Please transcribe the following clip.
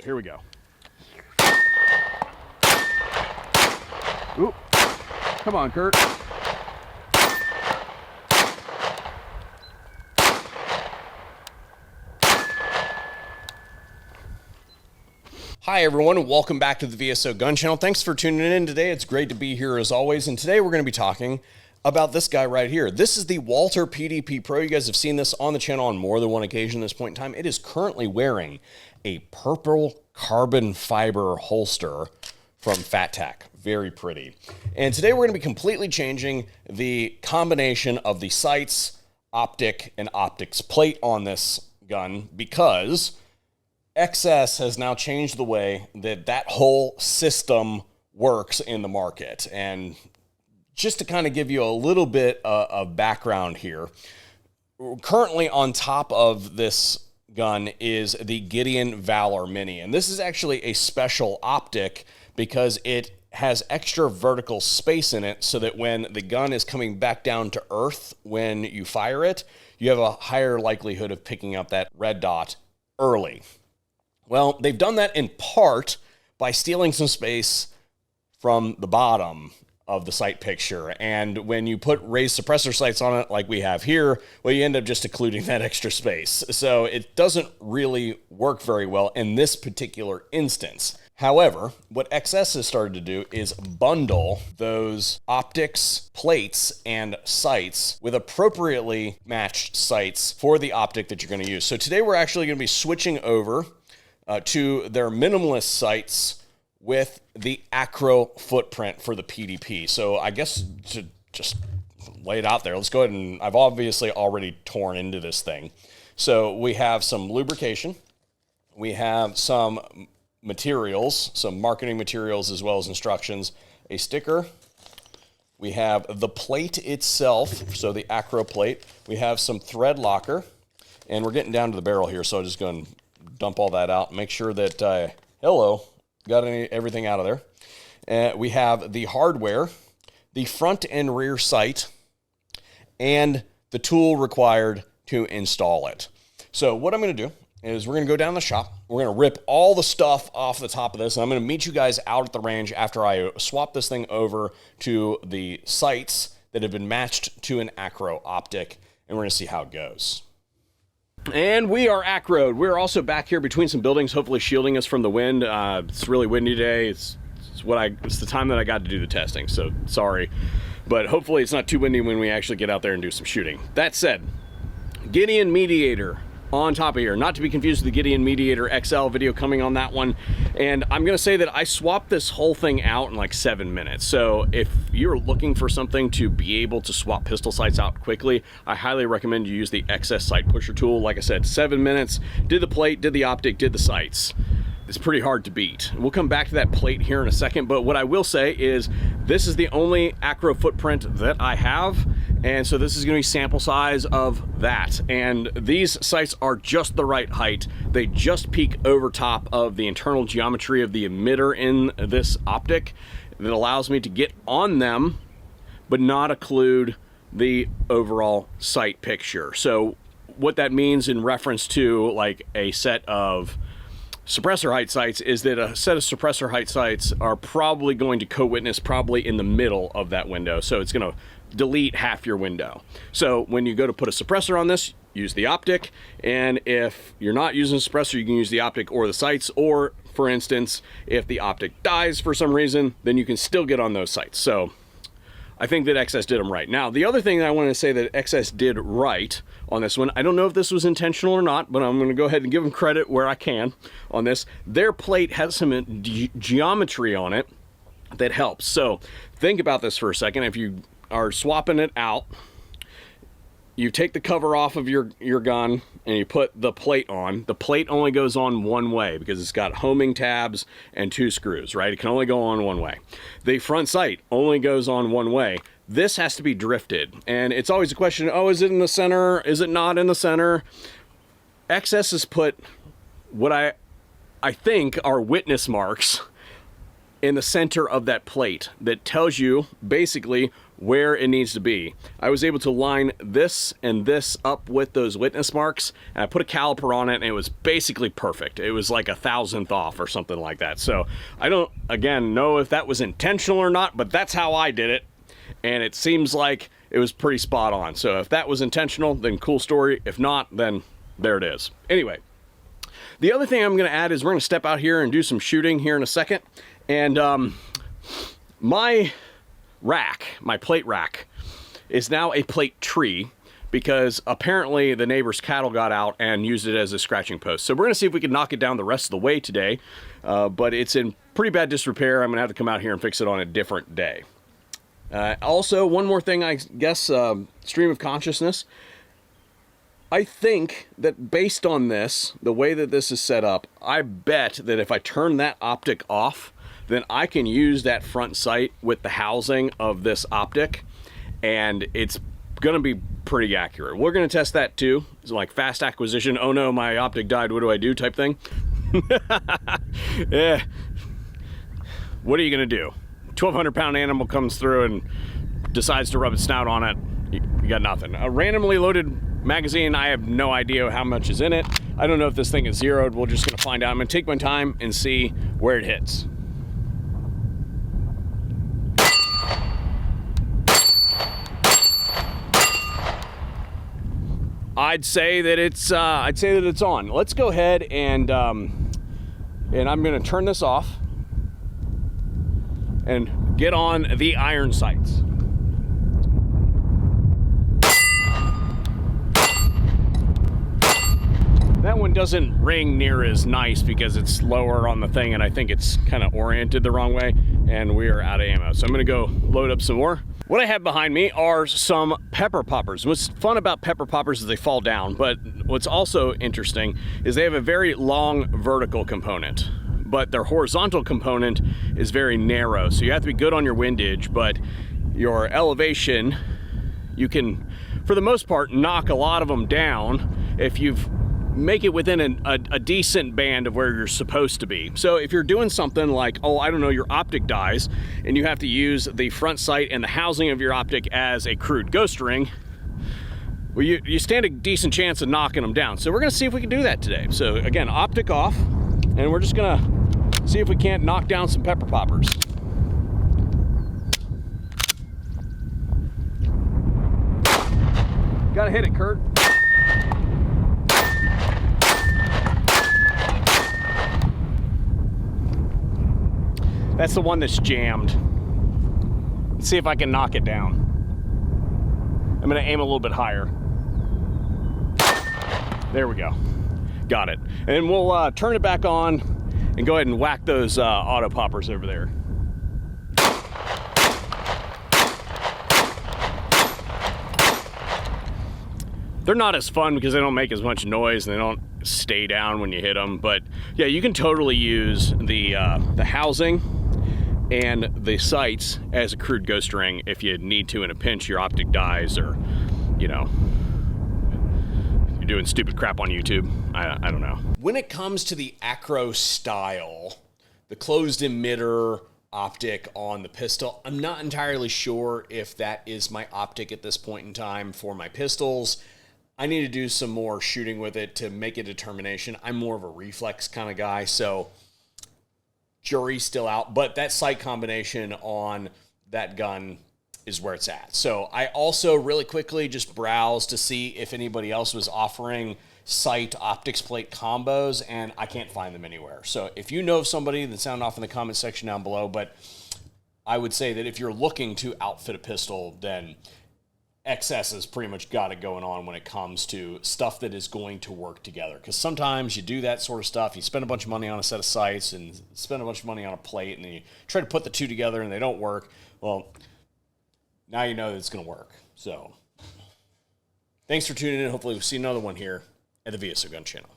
here we go. Ooh, come on, Kurt. Hi everyone, welcome back to the VSO Gun Channel. Thanks for tuning in today. It's great to be here as always. And today we're going to be talking about this guy right here. This is the Walther PDP Pro. You guys have seen this on the channel on more than one occasion at this point in time. It is currently wearing a purple carbon fiber holster from Fat Tac. Very pretty. And today we're going to be completely changing the combination of the sights, optic, and optics plate on this gun because XS has now changed the way that whole system works in the market. And just to kind of give you a little bit of background here, currently on top of this gun is the Gideon Valor Mini. And this is actually a special optic because it has extra vertical space in it so that when the gun is coming back down to earth when you fire it, you have a higher likelihood of picking up that red dot early. Well, they've done that in part by stealing some space from the bottom of the sight picture. And when you put raised suppressor sights on it like we have here, well, you end up just occluding that extra space. So it doesn't really work very well in this particular instance. However, what XS has started to do is bundle those optics, plates, and sights with appropriately matched sights for the optic that you're going to use. So today we're actually going to be switching over to their minimalist sights with the ACRO footprint for the PDP. So I guess to just lay it out there, let's go ahead and I've obviously already torn into this thing. So we have some lubrication. We have some materials, some marketing materials as well as instructions, a sticker. We have the plate itself, so the ACRO plate. We have some thread locker, and we're getting down to the barrel here, so I'm just going to dump all that out, make sure that, got everything out of there. We have the hardware, the front and rear sight, and the tool required to install it. So what I'm going to do is we're going to go down the shop. We're going to rip all the stuff off the top of this, and I'm going to meet you guys out at the range after I swap this thing over to the sights that have been matched to an ACRO optic, and we're going to see how it goes. And we are ACRO'd. We're also back here between some buildings, hopefully shielding us from the wind. It's really windy today. It's the time that I got to do the testing, so sorry. But hopefully it's not too windy when we actually get out there and do some shooting. That said, Gideon Mediator on top of here, not to be confused with the Gideon Mediator XL video coming on that one. And I'm gonna say that I swapped this whole thing out in like 7 minutes. So if you're looking for something to be able to swap pistol sights out quickly, I highly recommend you use the XS sight pusher tool. Like I said, 7 minutes, did the plate, did the optic, did the sights. It's pretty hard to beat. We'll come back to that plate here in a second, but what I will say is this is the only ACRO footprint that I have, and so this is going to be sample size of that. And these sights are just the right height. They just peak over top of the internal geometry of the emitter in this optic that allows me to get on them, but not occlude the overall sight picture. So what that means in reference to like a set of suppressor height sights is that a set of suppressor height sights are probably going to co-witness probably in the middle of that window. So it's going to delete half your window. So when you go to put a suppressor on this, use the optic. And if you're not using a suppressor, you can use the optic or the sights. Or for instance, if the optic dies for some reason, then you can still get on those sights. So I think that XS did them right. Now, the other thing that I want to say that XS did right on this one, I don't know if this was intentional or not, but I'm going to go ahead and give them credit where I can on this. Their plate has some geometry on it that helps. So think about this for a second. If you are swapping it out, you take the cover off of your gun and you put the plate on. The plate only goes on one way because it's got homing tabs and 2 screws, right? It can only go on one way. The front sight only goes on one way. This has to be drifted. And it's always a question, oh, is it in the center? Is it not in the center? XS has put what I think are witness marks in the center of that plate that tells you basically where it needs to be. I was able to line this and this up with those witness marks, and I put a caliper on it, and it was basically perfect. It was like 1,000th off or something like that. So I don't, again, know if that was intentional or not, but that's how I did it, and it seems like it was pretty spot on. So if that was intentional, then cool story. If not, then there it is. Anyway, the other thing I'm going to add is we're going to step out here and do some shooting here in a second, and my plate rack is now a plate tree because apparently the neighbor's cattle got out and used it as a scratching post. So we're going to see if we can knock it down the rest of the way today, but it's in pretty bad disrepair. I'm going to have to come out here and fix it on a different day. Also, one more thing, I guess, stream of consciousness. I think that based on this, the way that this is set up, I bet that if I turn that optic off, then I can use that front sight with the housing of this optic, and it's gonna be pretty accurate. We're gonna test that too. It's like fast acquisition, oh no, my optic died, what do I do type thing. Yeah. What are you gonna do? 1,200-pound animal comes through and decides to rub its snout on it, you got nothing. A randomly loaded magazine, I have no idea how much is in it. I don't know if this thing is zeroed. We're just gonna find out. I'm gonna take my time and see where it hits. I'd say that it's on. Let's go ahead and I'm gonna turn this off and get on the iron sights. That one doesn't ring near as nice because it's lower on the thing, and I think it's kind of oriented the wrong way, and we are out of ammo. So I'm gonna go load up some more. What I have behind me are some pepper poppers. What's fun about pepper poppers is they fall down, but what's also interesting is they have a very long vertical component, but their horizontal component is very narrow. So you have to be good on your windage, but your elevation, you can, for the most part, knock a lot of them down if you've make it within a decent band of where you're supposed to be. So if you're doing something like, oh, I don't know, your optic dies and you have to use the front sight and the housing of your optic as a crude ghost ring, well, you stand a decent chance of knocking them down. So we're gonna see if we can do that today. So again, optic off, and we're just gonna see if we can't knock down some pepper poppers. Gotta hit it, Kurt. That's the one that's jammed. Let's see if I can knock it down. I'm gonna aim a little bit higher. There we go. Got it. And we'll turn it back on and go ahead and whack those auto poppers over there. They're not as fun because they don't make as much noise and they don't stay down when you hit them. But yeah, you can totally use the housing and the sights as a crude ghost ring if you need to in a pinch, your optic dies, or, you know, you're doing stupid crap on YouTube. I don't know. When it comes to the ACRO style, the closed emitter optic on the pistol, I'm not entirely sure if that is my optic at this point in time for my pistols. I need to do some more shooting with it to make a determination. I'm more of a reflex kind of guy, so jury's still out, but that sight combination on that gun is where it's at. So I also really quickly just browsed to see if anybody else was offering sight optics plate combos, and I can't find them anywhere. So if you know of somebody, then sound off in the comment section down below. But I would say that if you're looking to outfit a pistol, then XS has pretty much got it going on when it comes to stuff that is going to work together. Because sometimes you do that sort of stuff, you spend a bunch of money on a set of sights and spend a bunch of money on a plate, and then you try to put the two together and they don't work. Well, now you know that it's going to work. So thanks for tuning in. Hopefully we'll see another one here at the VSO Gun Channel.